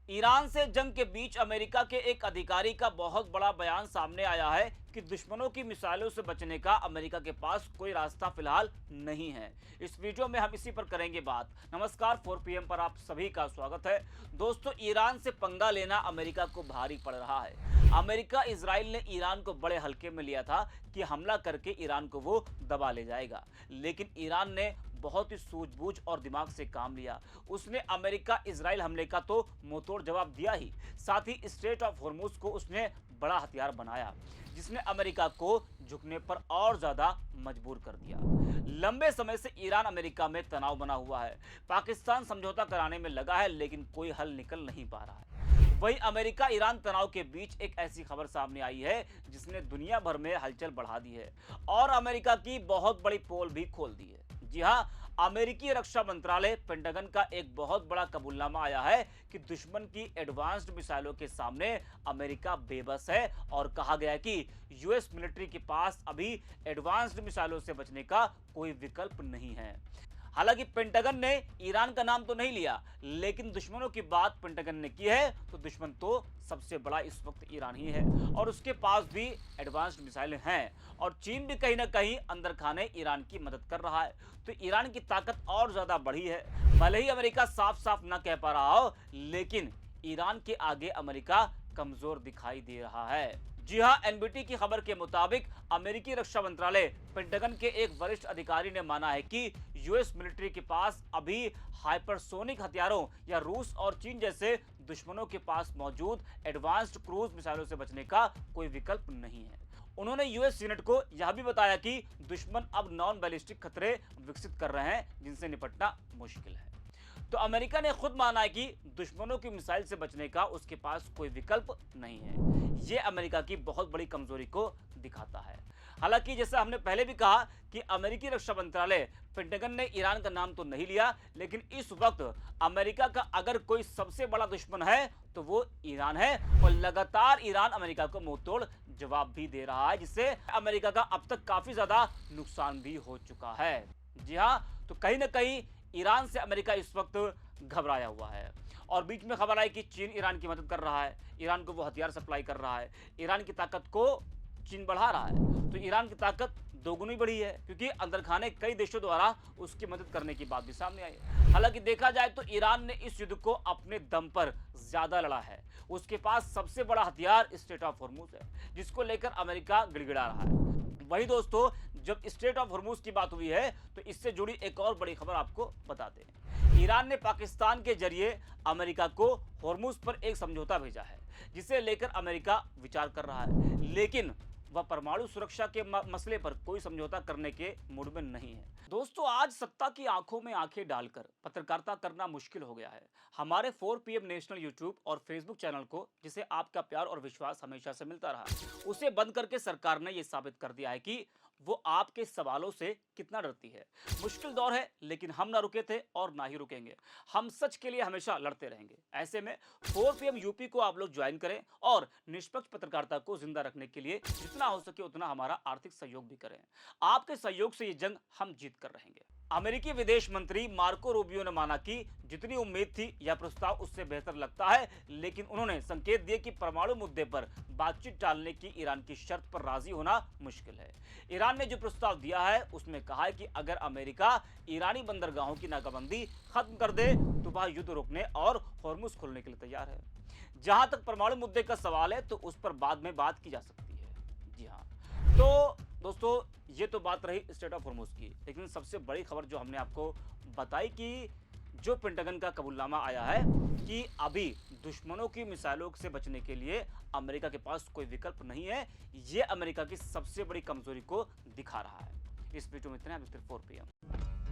Iran से जंग के बीच अमेरिका के एक अधिकारी का बहुत बड़ा बयान सामने आया है कि दुश्मनों की मिसाइलों से बचने का अमेरिका के पास कोई रास्ता फिलहाल नहीं है। इस वीडियो में हम इसी पर करेंगे बात। नमस्कार, 4 PM पर आप सभी का स्वागत है। दोस्तों, ईरान से पंगा लेना अमेरिका को भारी पड़ रहा है। अमेरिका इजराइल ने ईरान को बड़े हल्के में लिया था कि हमला करके ईरान को वो दबा ले जाएगा, लेकिन ईरान ने बहुत ही सूझबूझ और दिमाग से काम लिया। उसने अमेरिका इजराइल हमले का तो मुंहतोड़ जवाब दिया ही, साथ ही स्ट्रेट ऑफ हॉर्मुज को उसने बड़ा हथियार बनाया, जिसने अमेरिका को झुकने पर और ज्यादा मजबूर कर दिया। लंबे समय से ईरान अमेरिका में तनाव बना हुआ है। पाकिस्तान समझौता कराने में लगा है, लेकिन कोई हल निकल नहीं पा रहा है। वहीं अमेरिका ईरान तनाव के बीच एक ऐसी खबर सामने आई है जिसने दुनिया भर में हलचल बढ़ा दी है और अमेरिका की बहुत बड़ी पोल भी खोल दी है। जी हां, अमेरिकी रक्षा मंत्रालय पेंटागन का एक बहुत बड़ा कबूलनामा आया है कि दुश्मन की एडवांस्ड मिसाइलों के सामने अमेरिका बेबस है और कहा गया है कि यूएस मिलिट्री के पास अभी एडवांस्ड मिसाइलों से बचने का कोई विकल्प नहीं है। हालांकि पेंटागन ने ईरान का नाम तो नहीं लिया, लेकिन दुश्मनों की बात पेंटागन ने की है तो दुश्मन तो सबसे बड़ा इस वक्त ईरान ही है और उसके पास भी एडवांस्ड मिसाइलें हैं और चीन भी कहीं ना कहीं अंदर खाने ईरान की मदद कर रहा है। तो ईरान की ताकत और ज्यादा बढ़ी है। भले ही अमेरिका साफ साफ ना कह पा रहा हो, लेकिन ईरान के आगे अमेरिका कमजोर दिखाई दे रहा है। जी हां, एनबीटी की खबर के मुताबिक अमेरिकी रक्षा मंत्रालय पेंटागन के एक वरिष्ठ अधिकारी ने माना है कि यूएस मिलिट्री के पास अभी हाइपरसोनिक हथियारों या रूस और चीन जैसे दुश्मनों के पास मौजूद एडवांस्ड क्रूज मिसाइलों से बचने का कोई विकल्प नहीं है। उन्होंने यूएस सीनेट को यह भी बताया कि दुश्मन अब नॉन बैलिस्टिक खतरे विकसित कर रहे हैं जिनसे निपटना मुश्किल है। तो अमेरिका ने खुद माना है कि दुश्मनों की मिसाइल से बचने का उसके पास कोई विकल्प नहीं है। यह अमेरिका की बहुत बड़ी कमजोरी को दिखाता है। हालांकि जैसा हमने पहले भी कहा कि अमेरिकी रक्षा मंत्रालय पेंटागन ने ईरान का नाम तो नहीं लिया, लेकिन इस वक्त अमेरिका का अगर कोई सबसे बड़ा दुश्मन है तो वो ईरान है और लगातार ईरान अमेरिका को मुंहतोड़ जवाब भी दे रहा है, जिससे अमेरिका का अब तक काफी ज्यादा नुकसान भी हो चुका है। जी हां, तो कहीं ना कहीं ईरान से अमेरिका इस वक्त घबराया हुआ है और बीच में खबर आई कि चीन ईरान की मदद कर रहा है, ईरान को वो हथियार सप्लाई कर रहा है, ईरान की ताकत को चीन बढ़ा रहा है। तो ईरान की ताकत दोगुनी बढ़ी है क्योंकि अंदर खाने कई देशों द्वारा उसकी मदद करने की बात भी सामने आई है। हालांकि देखा जाए तो ईरान ने इस युद्ध को अपने दम पर ज्यादा लड़ा है। उसके पास सबसे बड़ा हथियार स्ट्रेट ऑफ हॉर्मुज है, जिसको लेकर अमेरिका गिड़गिड़ा रहा है। वही दोस्तों, जब स्ट्रेट ऑफ हॉर्मुज की बात हुई है तो इससे जुड़ी एक और बड़ी खबर आपको बताते हैं। ईरान ने पाकिस्तान के जरिए अमेरिका को हॉर्मुज पर एक समझौता भेजा है, जिसे लेकर अमेरिका विचार कर रहा है, लेकिन वह परमाणु सुरक्षा के मसले पर कोई समझौता करने के मूड में नहीं है। दोस्तों, आज सत्ता की आंखों में आंखें डालकर पत्रकारिता करना मुश्किल हो गया है। हमारे 4 PM नेशनल यूट्यूब और फेसबुक चैनल को, जिसे आपका प्यार और विश्वास हमेशा से मिलता रहा, उसे बंद करके सरकार ने यह साबित कर दिया है कि वो आपके सवालों से कितना डरती है। मुश्किल दौर है, लेकिन हम ना रुके थे और ना ही रुकेंगे। हम सच के लिए हमेशा लड़ते रहेंगे। ऐसे में 4 PM यूपी को आप लोग ज्वाइन करें और निष्पक्ष पत्रकारिता को जिंदा रखने के लिए जितना हो सके उतना हमारा आर्थिक सहयोग भी करें। आपके सहयोग से ये जंग हम जीत कर रहेंगे। अमेरिकी विदेश मंत्री मार्को रूबियो ने माना कि जितनी उम्मीद थी यह प्रस्ताव उससे बेहतर लगता है, लेकिन उन्होंने संकेत दिए कि परमाणु मुद्दे पर बातचीत टालने की ईरान की शर्त पर राजी होना मुश्किल है। ईरान ने जो प्रस्ताव दिया है उसमें कहा है कि अगर अमेरिका ईरानी बंदरगाहों की नाकाबंदी खत्म कर दे तो वह युद्ध रोकने और हॉर्मुज खोलने के लिए तैयार है। जहां तक परमाणु मुद्दे का सवाल है तो उस पर बाद में बात की जा सकती है। जी हाँ, तो दोस्तों, ये तो बात रही स्ट्रेट ऑफ हॉर्मुज की, लेकिन सबसे बड़ी खबर जो हमने आपको बताई कि जो पेंटागन का कबूलनामा आया है कि अभी दुश्मनों की मिसाइलों से बचने के लिए अमेरिका के पास कोई विकल्प नहीं है, ये अमेरिका की सबसे बड़ी कमजोरी को दिखा रहा है। इस वीडियो में इतना है। 4 PM।